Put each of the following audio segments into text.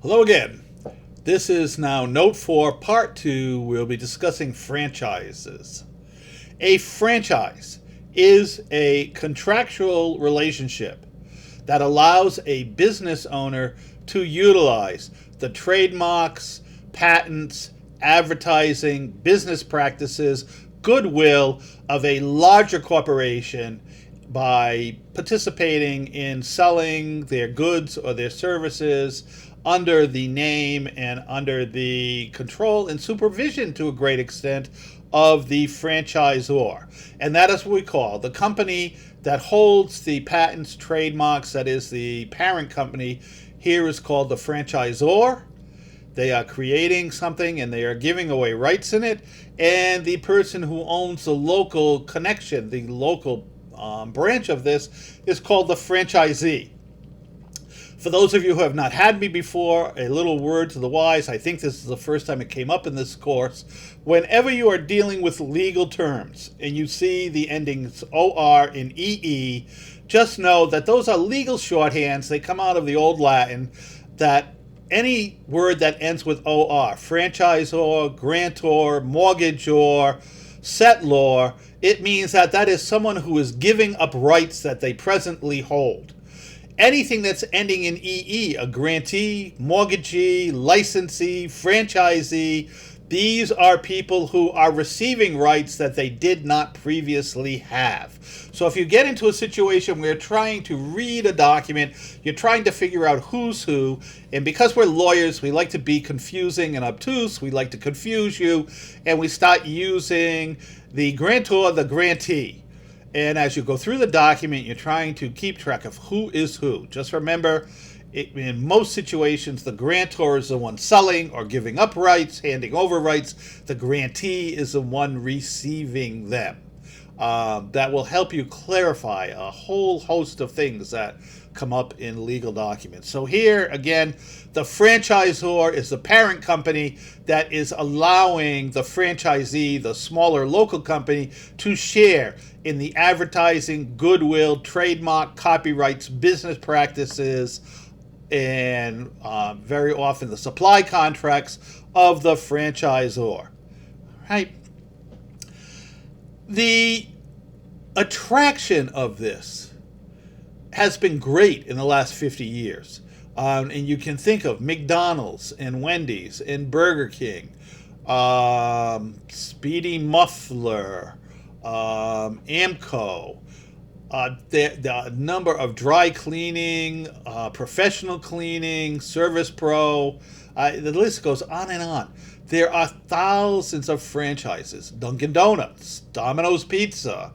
Hello again. This is now Note 4, Part 2. We'll be discussing franchises. A franchise is a contractual relationship that allows a business owner to utilize the trademarks, patents, advertising, business practices, goodwill of a larger corporation by participating in selling their goods or their services under the name and under the control and supervision to a great extent of the franchisor. And that is what we call the company that holds the patents, trademarks, that is the parent company. Here is called the franchisor. They are creating something and they are giving away rights in it. And the person who owns the local connection, the local branch of this, is called the franchisee. For those of you who have not had me before, a little word to the wise. I think this is the first time it came up in this course. Whenever you are dealing with legal terms and you see the endings OR and EE, just know that those are legal shorthands. They come out of the old Latin, that any word that ends with OR, franchisor, grantor, mortgagor, settlor, it means that that is someone who is giving up rights that they presently hold. Anything that's ending in EE, a grantee, mortgagee, licensee, franchisee, these are people who are receiving rights that they did not previously have. So if you get into a situation where you're trying to read a document, you're trying to figure out who's who, and because we're lawyers, we like to be confusing and obtuse, we like to confuse you, and we start using the grantor, the grantee. And as you go through the document, you're trying to keep track of who is who. Just remember, in most situations, the grantor is the one selling or giving up rights, handing over rights. The grantee is the one receiving them. That will help you clarify a whole host of things that come up in legal documents. So here, again, the franchisor is the parent company that is allowing the franchisee, the smaller local company, to share in the advertising, goodwill, trademark, copyrights, business practices, and very often the supply contracts of the franchisor. Right? The attraction of this has been great in the last 50 years. And you can think of McDonald's and Wendy's and Burger King, Speedy Muffler, Amco, the number of dry cleaning, professional cleaning, Service Pro, the list goes on and on. There are thousands of franchises. Dunkin' Donuts, Domino's Pizza,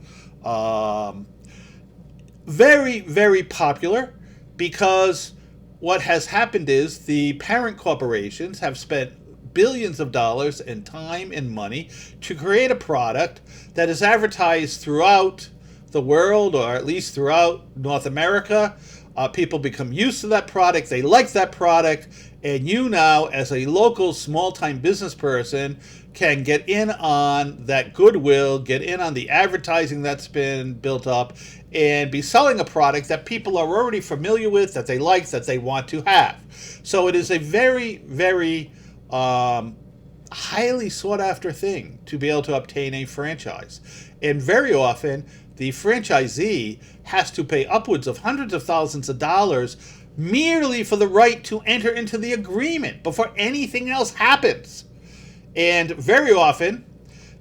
very, very popular because what has happened is the parent corporations have spent billions of dollars in time and money to create a product that is advertised throughout the world, or at least throughout North America. People become used to that product. They like that product. And you now, as a local small-time business person, can get in on that goodwill, get in on the advertising that's been built up, and be selling a product that people are already familiar with, that they like, that they want to have. So it is a very, very highly sought-after thing to be able to obtain a franchise. And very often, the franchisee has to pay upwards of hundreds of thousands of dollars merely for the right to enter into the agreement before anything else happens. And very often,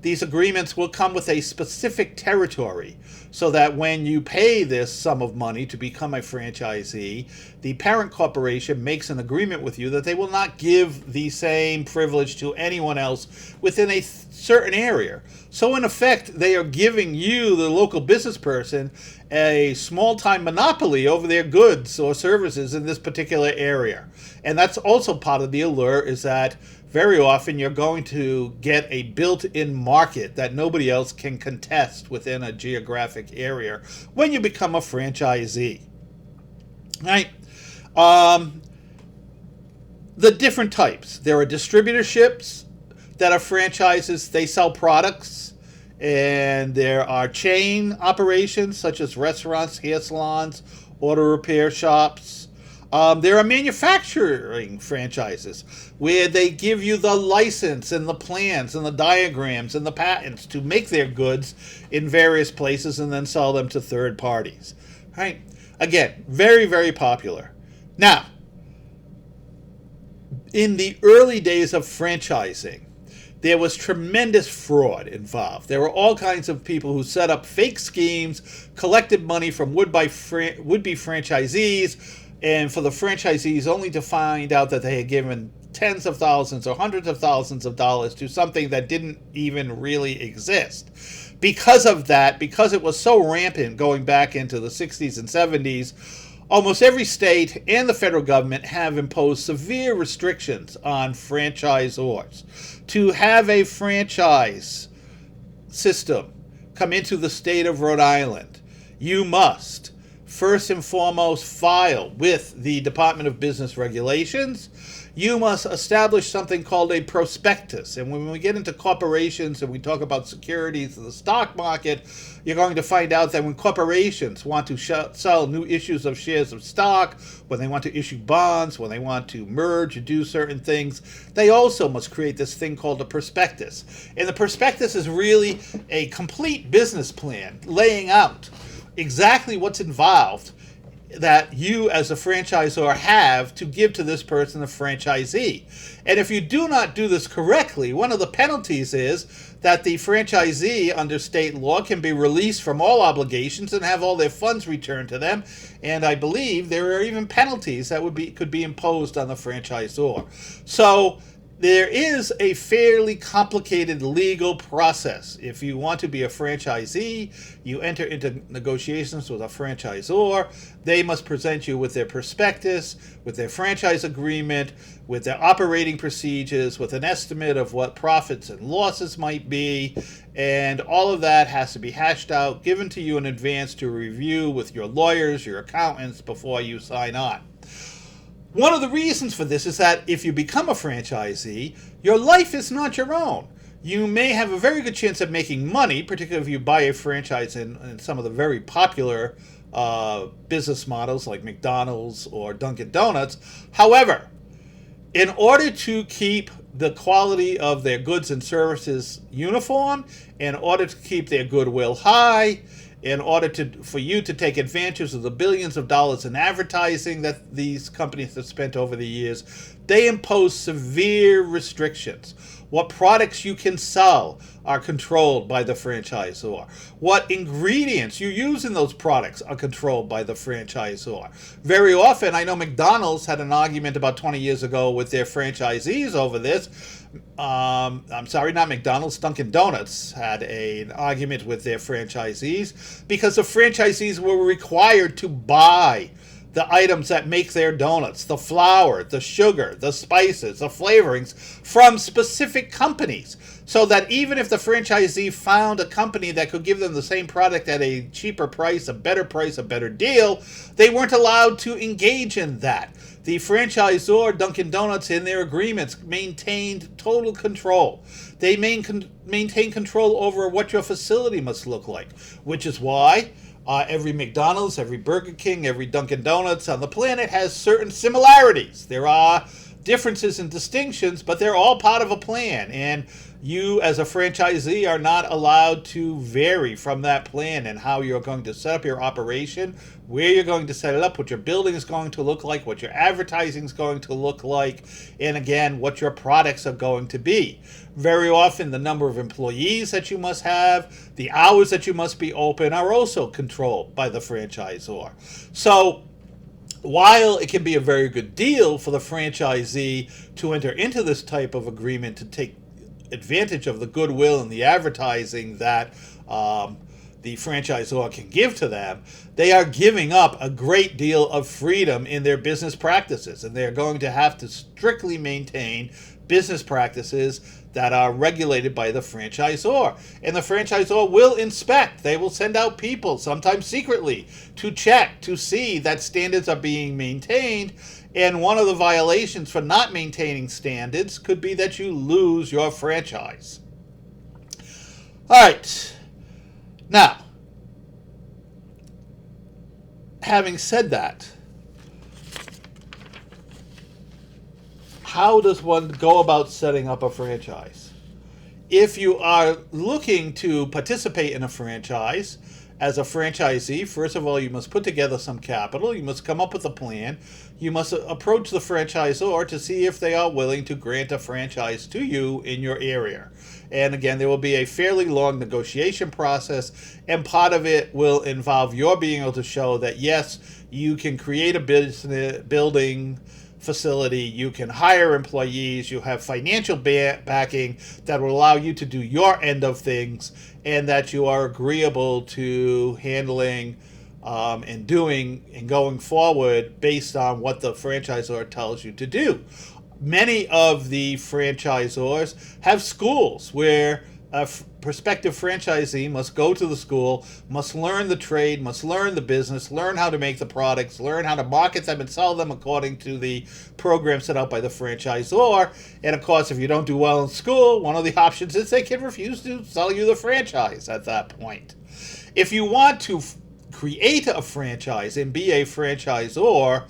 these agreements will come with a specific territory, so that when you pay this sum of money to become a franchisee, the parent corporation makes an agreement with you that they will not give the same privilege to anyone else within a certain area. So in effect, they are giving you, the local business person, a small-time monopoly over their goods or services in this particular area. And that's also part of the allure, is that very often you're going to get a built-in market that nobody else can contest within a geographic area when you become a franchisee. Right? The different types. There are distributorships that are franchises. They sell products. And there are chain operations such as restaurants, hair salons, auto repair shops. There are manufacturing franchises where they give you the license and the plans and the diagrams and the patents to make their goods in various places and then sell them to third parties. Right? Again, very, very popular. Now, in the early days of franchising, there was tremendous fraud involved. There were all kinds of people who set up fake schemes, collected money from would-be franchisees, and for the franchisees only to find out that they had given tens of thousands or hundreds of thousands of dollars to something that didn't even really exist. Because of that, because it was so rampant going back into the 60s and 70s, almost every state and the federal government have imposed severe restrictions on franchisors. To have a franchise system come into the state of Rhode Island, you must first and foremost file with the Department of Business Regulations. You must establish something called a prospectus. And when we get into corporations and we talk about securities in the stock market, you're going to find out that when corporations want to sell new issues of shares of stock, when they want to issue bonds, when they want to merge or do certain things, they also must create this thing called a prospectus. And the prospectus is really a complete business plan laying out exactly what's involved that you as a franchisor have to give to this person, the franchisee. And if you do not do this correctly, one of the penalties is that the franchisee under state law can be released from all obligations and have all their funds returned to them. And I believe there are even penalties that could be imposed on the franchisor. So there is a fairly complicated legal process. If you want to be a franchisee, you enter into negotiations with a franchisor. They must present you with their prospectus, with their franchise agreement, with their operating procedures, with an estimate of what profits and losses might be. And all of that has to be hashed out, given to you in advance to review with your lawyers, your accountants, before you sign on. One of the reasons for this is that if you become a franchisee, your life is not your own. You may have a very good chance of making money, particularly if you buy a franchise in some of the very popular business models like McDonald's or Dunkin' Donuts. However, in order to keep the quality of their goods and services uniform, in order to keep their goodwill high, in order for you to take advantage of the billions of dollars in advertising that these companies have spent over the years, they impose severe restrictions. What products you can sell are controlled by the franchisor. What ingredients you use in those products are controlled by the franchisor. Very often, I know McDonald's had an argument about 20 years ago with their franchisees over this. I'm sorry, not McDonald's, Dunkin' Donuts had an argument with their franchisees because the franchisees were required to buy the items that make their donuts, the flour, the sugar, the spices, the flavorings from specific companies, so that even if the franchisee found a company that could give them the same product at a cheaper price, a better deal, they weren't allowed to engage in that. The franchisor, Dunkin' Donuts, in their agreements maintained total control. They maintain control over what your facility must look like, which is why every McDonald's, every Burger King, every Dunkin' Donuts on the planet has certain similarities. There are differences and distinctions, but they're all part of a plan. And you, as a franchisee, are not allowed to vary from that plan and how you're going to set up your operation, where you're going to set it up, what your building is going to look like, what your advertising is going to look like, and again, what your products are going to be. Very often, the number of employees that you must have, the hours that you must be open are also controlled by the franchisor. So, while it can be a very good deal for the franchisee to enter into this type of agreement to take advantage of the goodwill and the advertising that the franchisor can give to them, they are giving up a great deal of freedom in their business practices, and they're going to have to strictly maintain business practices that are regulated by the franchisor. And the franchisor will inspect. They will send out people, sometimes secretly, to check, to see that standards are being maintained. And one of the violations for not maintaining standards could be that you lose your franchise. All right. Now, having said that, how does one go about setting up a franchise? If you are looking to participate in a franchise as a franchisee, first of all, you must put together some capital. You must come up with a plan. You must approach the franchisor to see if they are willing to grant a franchise to you in your area. And again, there will be a fairly long negotiation process, and part of it will involve your being able to show that, yes, you can create a business building facility, you can hire employees, you have financial backing that will allow you to do your end of things, and that you are agreeable to handling and doing and going forward based on what the franchisor tells you to do. Many of the franchisors have schools where a prospective franchisee must go to the school, must learn the trade, must learn the business, learn how to make the products, learn how to market them and sell them according to the program set out by the franchisor. And of course, if you don't do well in school, one of the options is they can refuse to sell you the franchise at that point. If you want to create a franchise and be a franchisor,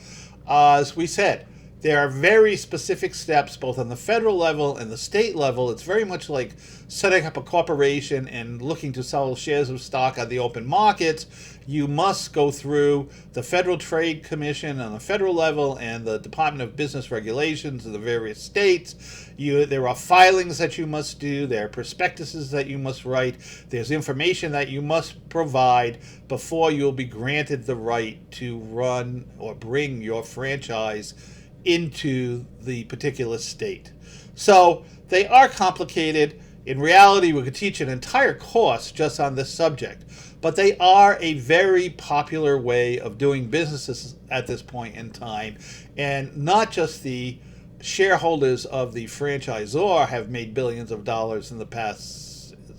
as we said, there are very specific steps both on the federal level and the state level. It's very much like setting up a corporation and looking to sell shares of stock on the open markets. You must go through the Federal Trade Commission on the federal level and the Department of Business Regulations of the various states. There are filings that you must do. There are prospectuses that you must write. There's information that you must provide before you'll be granted the right to run or bring your franchise into the particular state. So they are complicated. In reality, we could teach an entire course just on this subject, but they are a very popular way of doing businesses at this point in time. And not just the shareholders of the franchisor have made billions of dollars in the past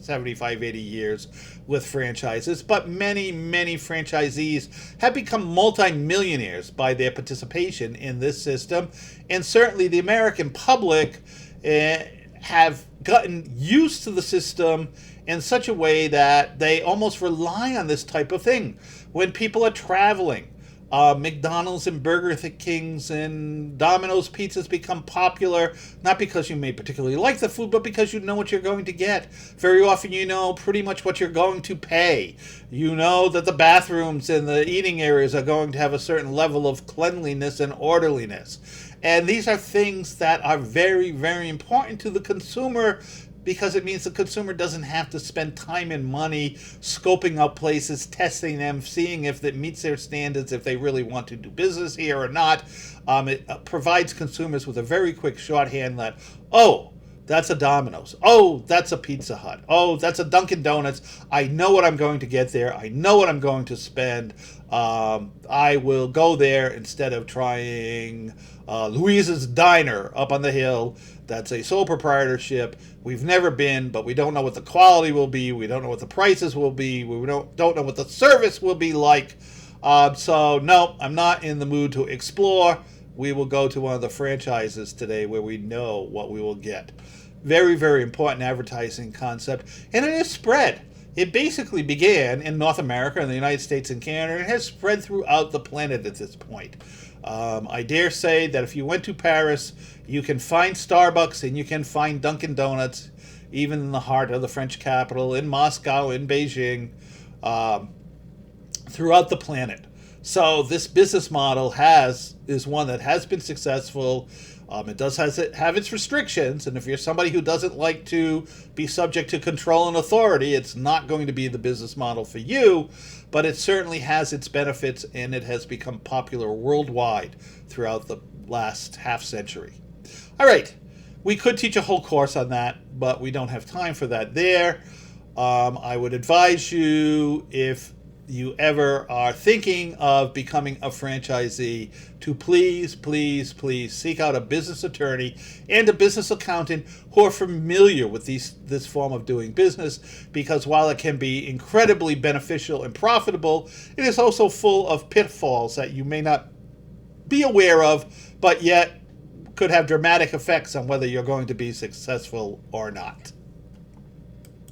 75, 80 years with franchises, but many, many franchisees have become multimillionaires by their participation in this system. And certainly the American public have gotten used to the system in such a way that they almost rely on this type of thing. When people are traveling, McDonald's and Burger Kings and Domino's pizzas become popular, not because you may particularly like the food, but because you know what you're going to get. Very often you know pretty much what you're going to pay. You know that the bathrooms and the eating areas are going to have a certain level of cleanliness and orderliness. And these are things that are very, very important to the consumer, because it means the consumer doesn't have to spend time and money scoping out places, testing them, seeing if it meets their standards, if they really want to do business here or not. It provides consumers with a very quick shorthand that, oh, that's a Domino's. Oh, that's a Pizza Hut. Oh, that's a Dunkin' Donuts. I know what I'm going to get there. I know what I'm going to spend. I will go there instead of trying Louise's Diner up on the hill. That's a sole proprietorship. We've never been, but we don't know what the quality will be. We don't know what the prices will be. We don't know what the service will be like. So no, I'm not in the mood to explore. We will go to one of the franchises today where we know what we will get. Very, very important advertising concept. And it has spread. It basically began in North America and the United States and Canada, and has spread throughout the planet at this point. I dare say that if you went to Paris, you can find Starbucks and you can find Dunkin' Donuts, even in the heart of the French capital, in Moscow, in Beijing, throughout the planet. So this business model is one that has been successful. It does have its restrictions, and if you're somebody who doesn't like to be subject to control and authority, it's not going to be the business model for you, but it certainly has its benefits, and it has become popular worldwide throughout the last half century. All right, we could teach a whole course on that, but we don't have time for that there. I would advise you, if you ever are thinking of becoming a franchisee, to please, please, please seek out a business attorney and a business accountant who are familiar with this form of doing business, because while it can be incredibly beneficial and profitable, it is also full of pitfalls that you may not be aware of, but yet could have dramatic effects on whether you're going to be successful or not.